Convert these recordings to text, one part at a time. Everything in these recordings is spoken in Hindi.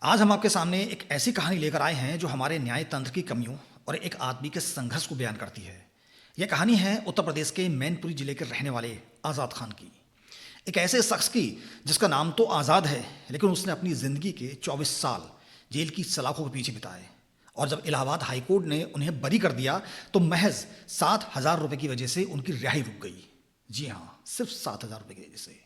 आज हम आपके सामने एक ऐसी कहानी लेकर आए हैं जो हमारे न्याय तंत्र की कमियों और एक आदमी के संघर्ष को बयान करती है। यह कहानी है उत्तर प्रदेश के मैनपुरी जिले के रहने वाले आज़ाद खान की। एक ऐसे शख्स की जिसका नाम तो आज़ाद है, लेकिन उसने अपनी ज़िंदगी के 24 साल जेल की सलाखों के पीछे बिताए। और जब इलाहाबाद हाईकोर्ट ने उन्हें बरी कर दिया तो महज 7,000 रुपये की वजह से उनकी रिहाई रुक गई। जी हाँ, सिर्फ 7,000 रुपये की वजह से।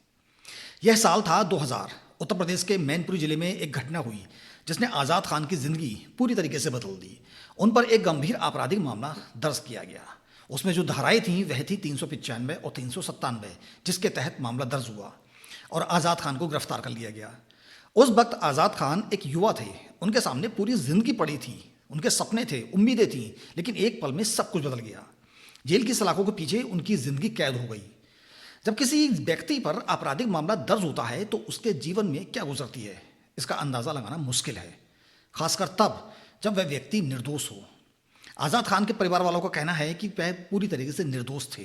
यह साल था 2000। उत्तर प्रदेश के मैनपुरी जिले में एक घटना हुई जिसने आज़ाद खान की ज़िंदगी पूरी तरीके से बदल दी। उन पर एक गंभीर आपराधिक मामला दर्ज किया गया। उसमें जो धाराएं थीं वह थी 395 और 397, जिसके तहत मामला दर्ज हुआ और आज़ाद खान को गिरफ्तार कर लिया गया। उस वक्त आज़ाद खान एक युवा थे, उनके सामने पूरी ज़िंदगी पड़ी थी, उनके सपने थे, उम्मीदें थीं, लेकिन एक पल में सब कुछ बदल गया। जेल की सलाखों के पीछे उनकी ज़िंदगी कैद हो गई। जब किसी व्यक्ति पर आपराधिक मामला दर्ज होता है तो उसके जीवन में क्या गुजरती है, इसका अंदाज़ा लगाना मुश्किल है, खासकर तब जब वह व्यक्ति निर्दोष हो। आज़ाद खान के परिवार वालों का कहना है कि वह पूरी तरीके से निर्दोष थे,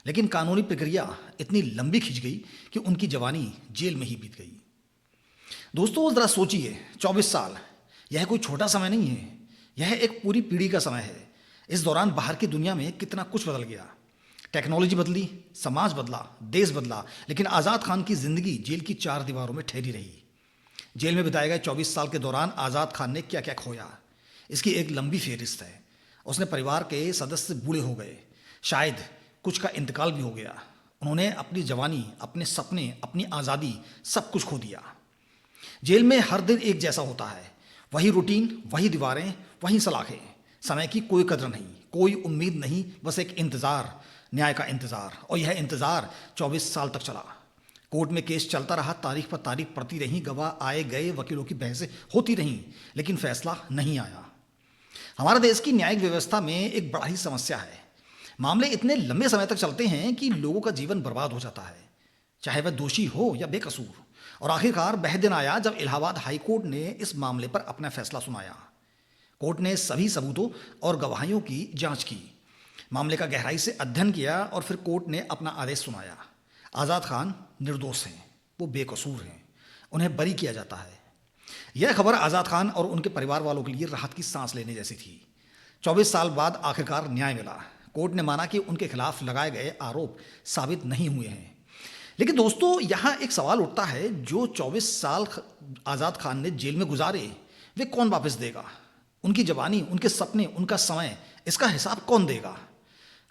लेकिन कानूनी प्रक्रिया इतनी लंबी खिंच गई कि उनकी जवानी जेल में ही बीत गई। दोस्तों ज़रा सोचिए, 24 साल, यह कोई छोटा समय नहीं है, यह एक पूरी पीढ़ी का समय है। इस दौरान बाहर की दुनिया में कितना कुछ बदल गया। टेक्नोलॉजी बदली, समाज बदला, देश बदला, लेकिन आज़ाद खान की ज़िंदगी जेल की 4 दीवारों में ठहरी रही। जेल में बिताए गए 24 साल के दौरान आज़ाद खान ने क्या क्या खोया, इसकी एक लंबी फेहरिस्त है। उसने परिवार के सदस्य बूढ़े हो गए, शायद कुछ का इंतकाल भी हो गया। उन्होंने अपनी जवानी, अपने सपने, अपनी आज़ादी, सब कुछ खो दिया। जेल में हर दिन एक जैसा होता है, वही रूटीन, वही दीवारें, वही सलाखें। समय की कोई कदर नहीं, कोई उम्मीद नहीं, बस एक इंतज़ार, न्याय का इंतज़ार। और यह इंतज़ार 24 साल तक चला। कोर्ट में केस चलता रहा, तारीख पर तारीख पड़ती रहीं, गवाह आए गए, वकीलों की बहसें होती रहीं, लेकिन फैसला नहीं आया। हमारे देश की न्यायिक व्यवस्था में एक बड़ा ही समस्या है। मामले इतने लंबे समय तक चलते हैं कि लोगों का जीवन बर्बाद हो जाता है, चाहे वह दोषी हो या बेकसूर। और आखिरकार वह दिन आया जब इलाहाबाद हाईकोर्ट ने इस मामले पर अपना फैसला सुनाया। कोर्ट ने सभी सबूतों और गवाहियों की जांच की, मामले का गहराई से अध्ययन किया और फिर कोर्ट ने अपना आदेश सुनाया। आज़ाद खान निर्दोष हैं, वो बेकसूर हैं, उन्हें बरी किया जाता है। यह खबर आज़ाद खान और उनके परिवार वालों के लिए राहत की सांस लेने जैसी थी। 24 साल बाद आखिरकार न्याय मिला। कोर्ट ने माना कि उनके खिलाफ लगाए गए आरोप साबित नहीं हुए हैं। लेकिन दोस्तों, यहाँ एक सवाल उठता है, जो 24 साल आज़ाद खान ने जेल में गुजारे, वे कौन वापस देगा? उनकी जवानी, उनके सपने, उनका समय, इसका हिसाब कौन देगा?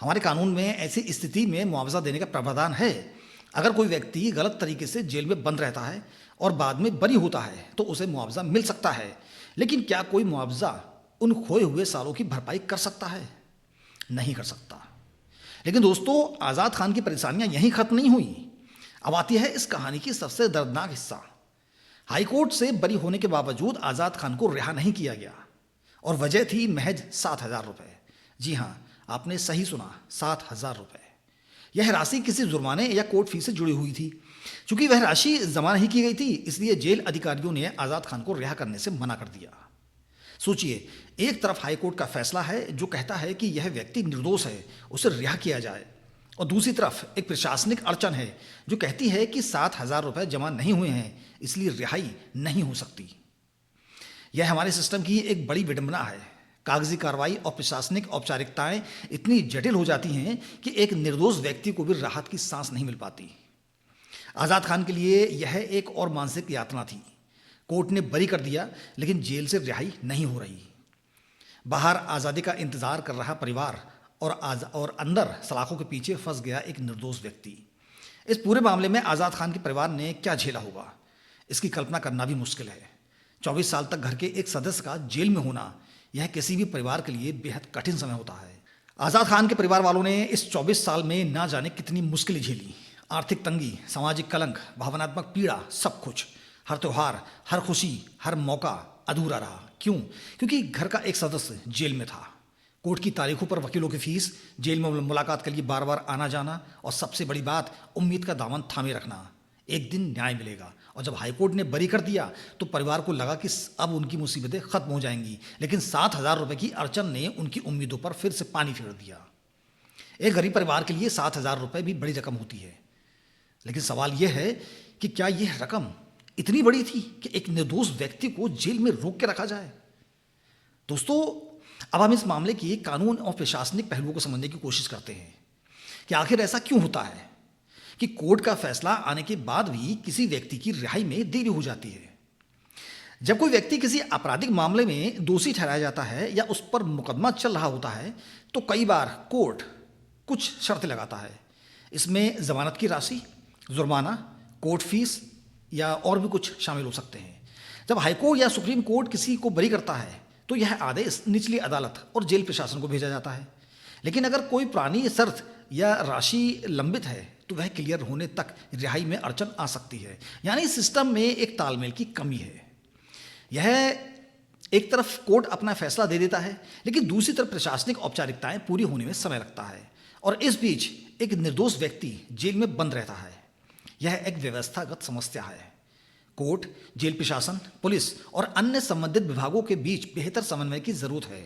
हमारे कानून में ऐसी स्थिति में मुआवजा देने का प्रावधान है। अगर कोई व्यक्ति गलत तरीके से जेल में बंद रहता है और बाद में बरी होता है तो उसे मुआवजा मिल सकता है, लेकिन क्या कोई मुआवजा उन खोए हुए सालों की भरपाई कर सकता है? नहीं कर सकता। लेकिन दोस्तों, आज़ाद खान की परेशानियां यहीं खत्म नहीं हुई। अब आती है इस कहानी की सबसे दर्दनाक हिस्सा। हाईकोर्ट से बरी होने के बावजूद आज़ाद खान को रिहा नहीं किया गया और वजह थी महज 7,000 रुपये। जी हाँ, आपने सही सुना, 7,000 रुपये। यह राशि किसी जुर्माने या कोर्ट फीस से जुड़ी हुई थी। चूंकि वह राशि जमा नहीं की गई थी, इसलिए जेल अधिकारियों ने आज़ाद खान को रिहा करने से मना कर दिया। सोचिए, एक तरफ हाईकोर्ट का फैसला है जो कहता है कि यह व्यक्ति निर्दोष है, उसे रिहा किया जाए, और दूसरी तरफ एक प्रशासनिक अड़चन है जो कहती है कि 7,000 रुपये जमा नहीं हुए हैं, इसलिए रिहाई नहीं हो सकती। यह हमारे सिस्टम की एक बड़ी विडंबना है। कागजी कार्रवाई और प्रशासनिक औपचारिकताएं इतनी जटिल हो जाती हैं कि एक निर्दोष व्यक्ति को भी राहत की सांस नहीं मिल पाती। आज़ाद खान के लिए यह एक और मानसिक यातना थी। कोर्ट ने बरी कर दिया, लेकिन जेल से रिहाई नहीं हो रही। बाहर आज़ादी का इंतजार कर रहा परिवार और अंदर सलाखों के पीछे फंस गया एक निर्दोष व्यक्ति। इस पूरे मामले में आज़ाद खान के परिवार ने क्या झेला होगा, इसकी कल्पना करना भी मुश्किल है। 24 साल तक घर के एक सदस्य का जेल में होना, यह किसी भी परिवार के लिए बेहद कठिन समय होता है। आज़ाद खान के परिवार वालों ने इस 24 साल में ना जाने कितनी मुश्किलें झेली। आर्थिक तंगी, सामाजिक कलंक, भावनात्मक पीड़ा, सब कुछ। हर त्योहार, हर खुशी, हर मौका अधूरा रहा। क्यों? क्योंकि घर का एक सदस्य जेल में था। कोर्ट की तारीखों पर वकीलों की फीस, जेल में मुलाकात के लिए बार बार आना जाना, और सबसे बड़ी बात, उम्मीद का दामन थामे रखना, एक दिन न्याय मिलेगा। और जब हाईकोर्ट ने बरी कर दिया तो परिवार को लगा कि अब उनकी मुसीबतें खत्म हो जाएंगी, लेकिन 7,000 रुपये की अड़चन ने उनकी उम्मीदों पर फिर से पानी फेर दिया। एक गरीब परिवार के लिए 7,000 रुपये भी बड़ी रकम होती है, लेकिन सवाल यह है कि क्या यह रकम इतनी बड़ी थी कि एक निर्दोष व्यक्ति को जेल में रोक के रखा जाए। दोस्तों, अब हम इस मामले की कानून और प्रशासनिक पहलुओं को समझने की कोशिश करते हैं कि आखिर ऐसा क्यों होता है कि कोर्ट का फैसला आने के बाद भी किसी व्यक्ति की रिहाई में देरी हो जाती है। जब कोई व्यक्ति किसी आपराधिक मामले में दोषी ठहराया जाता है या उस पर मुकदमा चल रहा होता है तो कई बार कोर्ट कुछ शर्तें लगाता है। इसमें जमानत की राशि, जुर्माना, कोर्ट फीस या और भी कुछ शामिल हो सकते हैं। जब हाईकोर्ट या सुप्रीम कोर्ट किसी को बरी करता है तो यह आदेश निचली अदालत और जेल प्रशासन को भेजा जाता है। लेकिन अगर कोई पुरानी शर्त या राशि लंबित है तो वह क्लियर होने तक रिहाई में अड़चन आ सकती है। यानी सिस्टम में एक तालमेल की कमी है। यह एक तरफ कोर्ट अपना फैसला दे देता है लेकिन दूसरी तरफ प्रशासनिक औपचारिकताएं पूरी होने में समय लगता है और इस बीच एक निर्दोष व्यक्ति जेल में बंद रहता है। यह एक व्यवस्थागत समस्या है। कोर्ट, जेल प्रशासन, पुलिस और अन्य संबंधित विभागों के बीच बेहतर समन्वय की जरूरत है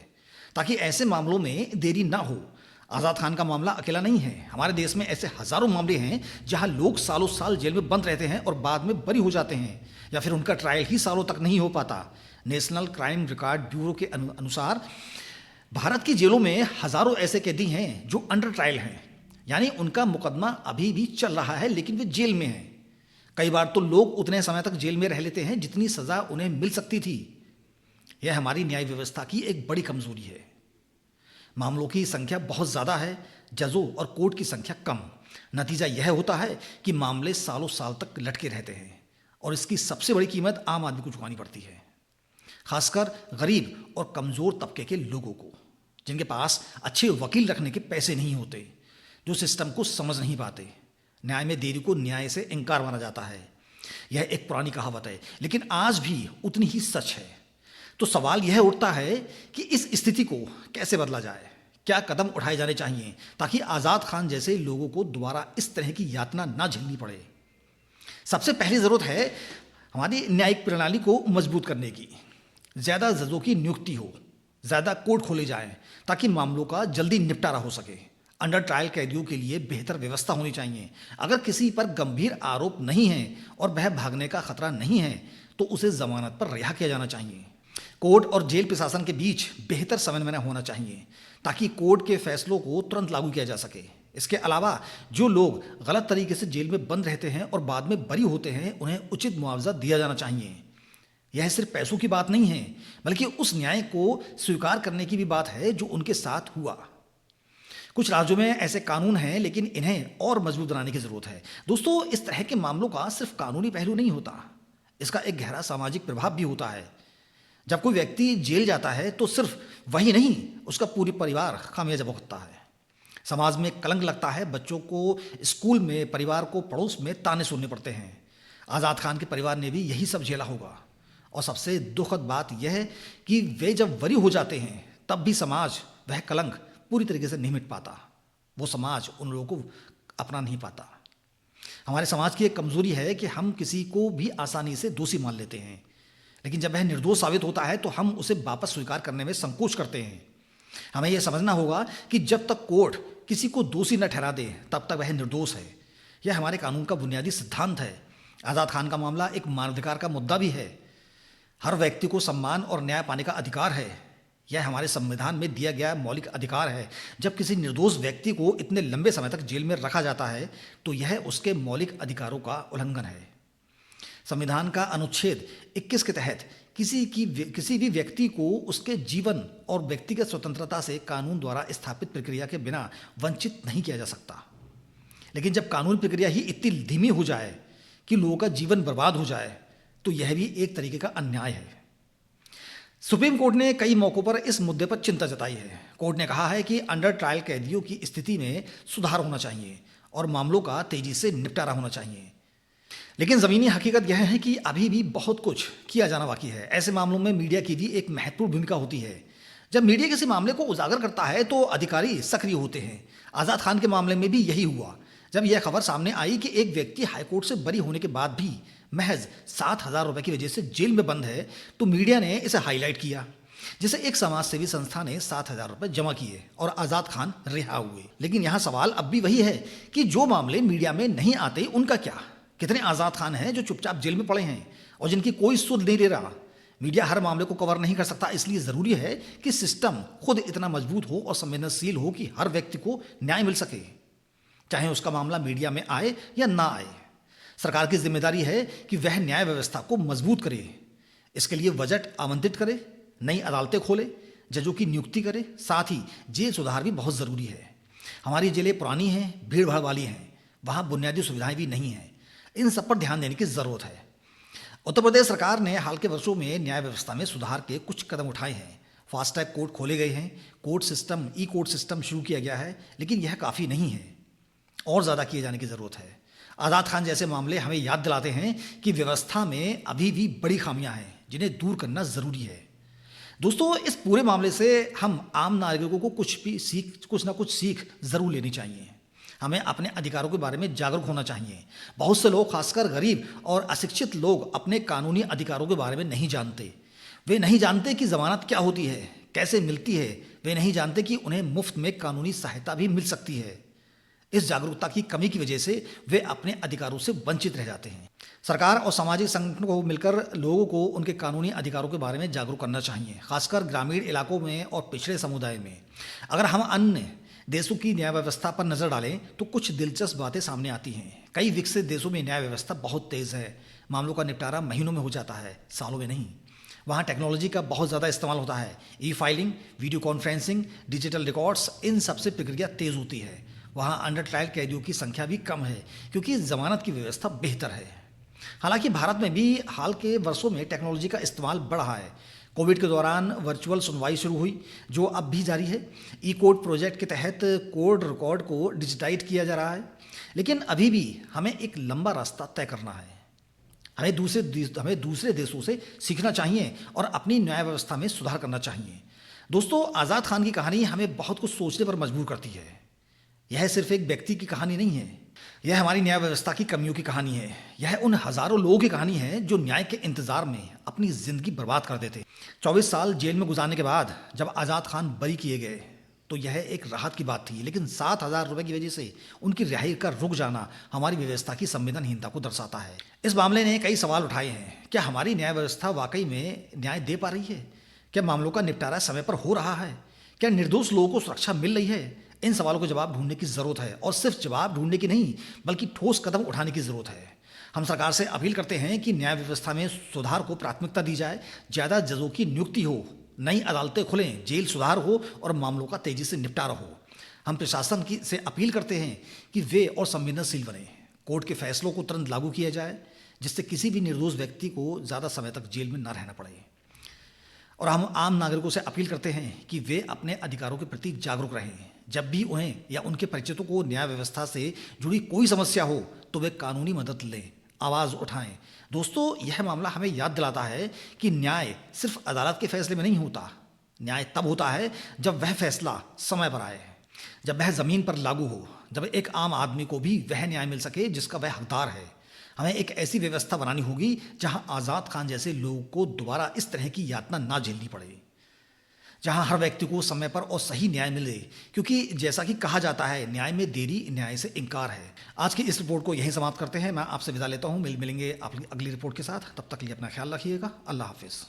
ताकि ऐसे मामलों में देरी ना हो। आज़ाद खान का मामला अकेला नहीं है। हमारे देश में ऐसे हजारों मामले हैं जहां लोग सालों साल जेल में बंद रहते हैं और बाद में बरी हो जाते हैं या फिर उनका ट्रायल ही सालों तक नहीं हो पाता। नेशनल क्राइम रिकॉर्ड ब्यूरो के अनुसार भारत की जेलों में हजारों ऐसे कैदी हैं जो अंडर ट्रायल हैं, यानी उनका मुकदमा अभी भी चल रहा है लेकिन वे जेल में हैं। कई बार तो लोग उतने समय तक जेल में रह लेते हैं जितनी सजा उन्हें मिल सकती थी। यह हमारी न्याय व्यवस्था की एक बड़ी कमजोरी है। मामलों की संख्या बहुत ज़्यादा है, जजों और कोर्ट की संख्या कम। नतीजा यह होता है कि मामले सालों साल तक लटके रहते हैं और इसकी सबसे बड़ी कीमत आम आदमी को चुकानी पड़ती है, खासकर गरीब और कमज़ोर तबके के लोगों को, जिनके पास अच्छे वकील रखने के पैसे नहीं होते, जो सिस्टम को समझ नहीं पाते। न्याय में देरी को न्याय से इनकार माना जाता है। यह एक पुरानी कहावत है लेकिन आज भी उतनी ही सच है। तो सवाल यह उठता है कि इस स्थिति को कैसे बदला जाए, क्या कदम उठाए जाने चाहिए ताकि आज़ाद खान जैसे लोगों को दोबारा इस तरह की यातना ना झेलनी पड़े। सबसे पहली ज़रूरत है हमारी न्यायिक प्रणाली को मजबूत करने की। ज़्यादा जजों की नियुक्ति हो, ज़्यादा कोर्ट खोले जाएं ताकि मामलों का जल्दी निपटारा हो सके। अंडर ट्रायल कैदियों के लिए बेहतर व्यवस्था होनी चाहिए। अगर किसी पर गंभीर आरोप नहीं है और वह भागने का खतरा नहीं है तो उसे जमानत पर रिहा किया जाना चाहिए। कोर्ट और जेल प्रशासन के बीच बेहतर समन्वय होना चाहिए ताकि कोर्ट के फैसलों को तुरंत लागू किया जा सके। इसके अलावा जो लोग गलत तरीके से जेल में बंद रहते हैं और बाद में बरी होते हैं उन्हें उचित मुआवजा दिया जाना चाहिए। यह सिर्फ पैसों की बात नहीं है बल्कि उस न्याय को स्वीकार करने की भी बात है जो उनके साथ हुआ। कुछ राज्यों में ऐसे कानून हैं लेकिन इन्हें और मजबूत बनाने की जरूरत है। दोस्तों, इस तरह के मामलों का सिर्फ कानूनी पहलू नहीं होता, इसका एक गहरा सामाजिक प्रभाव भी होता है। जब कोई व्यक्ति जेल जाता है तो सिर्फ वही नहीं, उसका पूरी परिवार खामियाजा भुगतता है। समाज में कलंक लगता है, बच्चों को स्कूल में, परिवार को पड़ोस में ताने सुनने पड़ते हैं। आज़ाद खान के परिवार ने भी यही सब झेला होगा और सबसे दुखद बात यह है कि वे जब बरी हो जाते हैं तब भी समाज वह कलंक पूरी तरीके से नहीं मिट पाता। वो समाज उन लोगों को अपना नहीं पाता। हमारे समाज की एक कमजोरी है कि हम किसी को भी आसानी से दोषी मान लेते हैं, लेकिन जब वह निर्दोष साबित होता है तो हम उसे वापस स्वीकार करने में संकोच करते हैं। हमें यह समझना होगा कि जब तक कोर्ट किसी को दोषी न ठहरा दे तब तक वह निर्दोष है। यह हमारे कानून का बुनियादी सिद्धांत है। आज़ाद खान का मामला एक मानवाधिकार का मुद्दा भी है। हर व्यक्ति को सम्मान और न्याय पाने का अधिकार है। यह हमारे संविधान में दिया गया मौलिक अधिकार है। जब किसी निर्दोष व्यक्ति को इतने लंबे समय तक जेल में रखा जाता है तो यह उसके मौलिक अधिकारों का उल्लंघन है। संविधान का अनुच्छेद 21 के तहत किसी भी व्यक्ति को उसके जीवन और व्यक्तिगत स्वतंत्रता से कानून द्वारा स्थापित प्रक्रिया के बिना वंचित नहीं किया जा सकता। लेकिन जब कानूनी प्रक्रिया ही इतनी धीमी हो जाए कि लोगों का जीवन बर्बाद हो जाए तो यह भी एक तरीके का अन्याय है। सुप्रीम कोर्ट ने कई मौकों पर इस मुद्दे पर चिंता जताई है। कोर्ट ने कहा है कि अंडर ट्रायल कैदियों की स्थिति में सुधार होना चाहिए और मामलों का तेजी से निपटारा होना चाहिए। लेकिन ज़मीनी हकीकत यह है कि अभी भी बहुत कुछ किया जाना बाकी है। ऐसे मामलों में मीडिया की भी एक महत्वपूर्ण भूमिका होती है। जब मीडिया किसी मामले को उजागर करता है तो अधिकारी सक्रिय होते हैं। आज़ाद खान के मामले में भी यही हुआ। जब यह खबर सामने आई कि एक व्यक्ति हाईकोर्ट से बरी होने के बाद भी महज 7,000 रुपये की वजह से जेल में बंद है तो मीडिया ने इसे हाईलाइट किया, जिसे एक समाज सेवी संस्था ने 7,000 रुपये जमा किए और आज़ाद खान रिहा हुए। लेकिन यहाँ सवाल अब भी वही है कि जो मामले मीडिया में नहीं आते उनका क्या? कितने आज़ाद खान हैं जो चुपचाप जेल में पड़े हैं और जिनकी कोई सुध नहीं ले रहा। मीडिया हर मामले को कवर नहीं कर सकता, इसलिए ज़रूरी है कि सिस्टम खुद इतना मजबूत हो और संवेदनशील हो कि हर व्यक्ति को न्याय मिल सके, चाहे उसका मामला मीडिया में आए या ना आए। सरकार की जिम्मेदारी है कि वह न्याय व्यवस्था को मजबूत करे। इसके लिए बजट आवंटित करे, नई अदालतें खोले, जजों की नियुक्ति करे, साथ ही जेल सुधार भी बहुत ज़रूरी है। हमारी जेलें पुरानी हैं, भीड़ भाड़ वाली हैं, वहाँ बुनियादी सुविधाएं भी नहीं हैं। इन सब पर ध्यान देने की ज़रूरत है। उत्तर प्रदेश सरकार ने हाल के वर्षों में न्याय व्यवस्था में सुधार के कुछ कदम उठाए हैं। फास्ट ट्रैक कोर्ट खोले गए हैं, कोर्ट सिस्टम शुरू किया गया है, लेकिन यह काफ़ी नहीं है, और ज़्यादा किए जाने की ज़रूरत है। आज़ाद खान जैसे मामले हमें याद दिलाते हैं कि व्यवस्था में अभी भी बड़ी खामियां हैं, जिन्हें दूर करना ज़रूरी है। दोस्तों, इस पूरे मामले से हम आम नागरिकों को कुछ ना कुछ सीख ज़रूर लेनी चाहिए। हमें अपने अधिकारों के बारे में जागरूक होना चाहिए। बहुत से लोग, खासकर गरीब और अशिक्षित लोग, अपने कानूनी अधिकारों के बारे में नहीं जानते। वे नहीं जानते कि ज़मानत क्या होती है, कैसे मिलती है। वे नहीं जानते कि उन्हें मुफ्त में कानूनी सहायता भी मिल सकती है। इस जागरूकता की कमी की वजह से वे अपने अधिकारों से वंचित रह जाते हैं। सरकार और सामाजिक संगठनों को मिलकर लोगों को उनके कानूनी अधिकारों के बारे में जागरूक करना चाहिए, खासकर ग्रामीण इलाकों में और पिछड़े समुदाय में। अगर हम अन्य देशों की न्याय व्यवस्था पर नज़र डालें तो कुछ दिलचस्प बातें सामने आती हैं। कई विकसित देशों में न्याय व्यवस्था बहुत तेज़ है। मामलों का निपटारा महीनों में हो जाता है, सालों में नहीं। वहाँ टेक्नोलॉजी का बहुत ज़्यादा इस्तेमाल होता है। E filing, video conferencing, digital records, इन सबसे प्रक्रिया तेज़ होती है। वहाँ अंडर ट्रायल कैदियों की संख्या भी कम है, क्योंकि ज़मानत की व्यवस्था बेहतर है। हालांकि भारत में भी हाल के वर्षों में टेक्नोलॉजी का इस्तेमाल बढ़ रहा है। कोविड के दौरान वर्चुअल सुनवाई शुरू हुई, जो अब भी जारी है। ई कोर्ट प्रोजेक्ट के तहत कोर्ट रिकॉर्ड को डिजिटाइज किया जा रहा है, लेकिन अभी भी हमें एक लंबा रास्ता तय करना है। हमें दूसरे देशों से सीखना चाहिए और अपनी न्याय व्यवस्था में सुधार करना चाहिए। दोस्तों, आज़ाद खान की कहानी हमें बहुत कुछ सोचने पर मजबूर करती है। यह सिर्फ एक व्यक्ति की कहानी नहीं है, यह हमारी न्याय व्यवस्था की कमियों की कहानी है। यह उन हजारों लोगों की कहानी है जो न्याय के इंतजार में अपनी जिंदगी बर्बाद कर देते। 24 साल जेल में गुजारने के बाद जब आज़ाद खान बरी किए गए तो यह एक राहत की बात थी, लेकिन 7,000 रुपए की वजह से उनकी रिहाई का रुक जाना हमारी व्यवस्था की संवेदनहीनता को दर्शाता है। इस मामले ने कई सवाल उठाए हैं। क्या हमारी न्याय व्यवस्था वाकई में न्याय दे पा रही है? क्या मामलों का निपटारा समय पर हो रहा है? क्या निर्दोष लोगों को सुरक्षा मिल रही है? इन सवालों को जवाब ढूंढने की ज़रूरत है, और सिर्फ जवाब ढूंढने की नहीं, बल्कि ठोस कदम उठाने की ज़रूरत है। हम सरकार से अपील करते हैं कि न्याय व्यवस्था में सुधार को प्राथमिकता दी जाए। ज़्यादा जजों की नियुक्ति हो, नई अदालतें खुलें, जेल सुधार हो और मामलों का तेज़ी से निपटारा हो। हम प्रशासन से अपील करते हैं कि वे और संवेदनशील बने। कोर्ट के फैसलों को तुरंत लागू किया जाए, जिससे किसी भी निर्दोष व्यक्ति को ज़्यादा समय तक जेल में न रहना पड़े। और हम आम नागरिकों से अपील करते हैं कि वे अपने अधिकारों के प्रति जागरूक रहें। जब भी उन्हें या उनके परिचितों को न्याय व्यवस्था से जुड़ी कोई समस्या हो तो वे कानूनी मदद लें, आवाज़ उठाएं। दोस्तों, यह मामला हमें याद दिलाता है कि न्याय सिर्फ अदालत के फैसले में नहीं होता। न्याय तब होता है जब वह फैसला समय पर आए, जब वह ज़मीन पर लागू हो, जब एक आम आदमी को भी वह न्याय मिल सके जिसका वह हकदार है। हमें एक ऐसी व्यवस्था बनानी होगी जहां आज़ाद खान जैसे लोगों को दोबारा इस तरह की यातना ना झेलनी पड़े, जहां हर व्यक्ति को समय पर और सही न्याय मिले, क्योंकि जैसा कि कहा जाता है, न्याय में देरी न्याय से इनकार है। आज की इस रिपोर्ट को यहीं समाप्त करते हैं। मैं आपसे विदा लेता हूं। मिलेंगे अगली रिपोर्ट के साथ। तब तक के लिए अपना ख्याल रखिएगा। अल्लाह हाफिज़।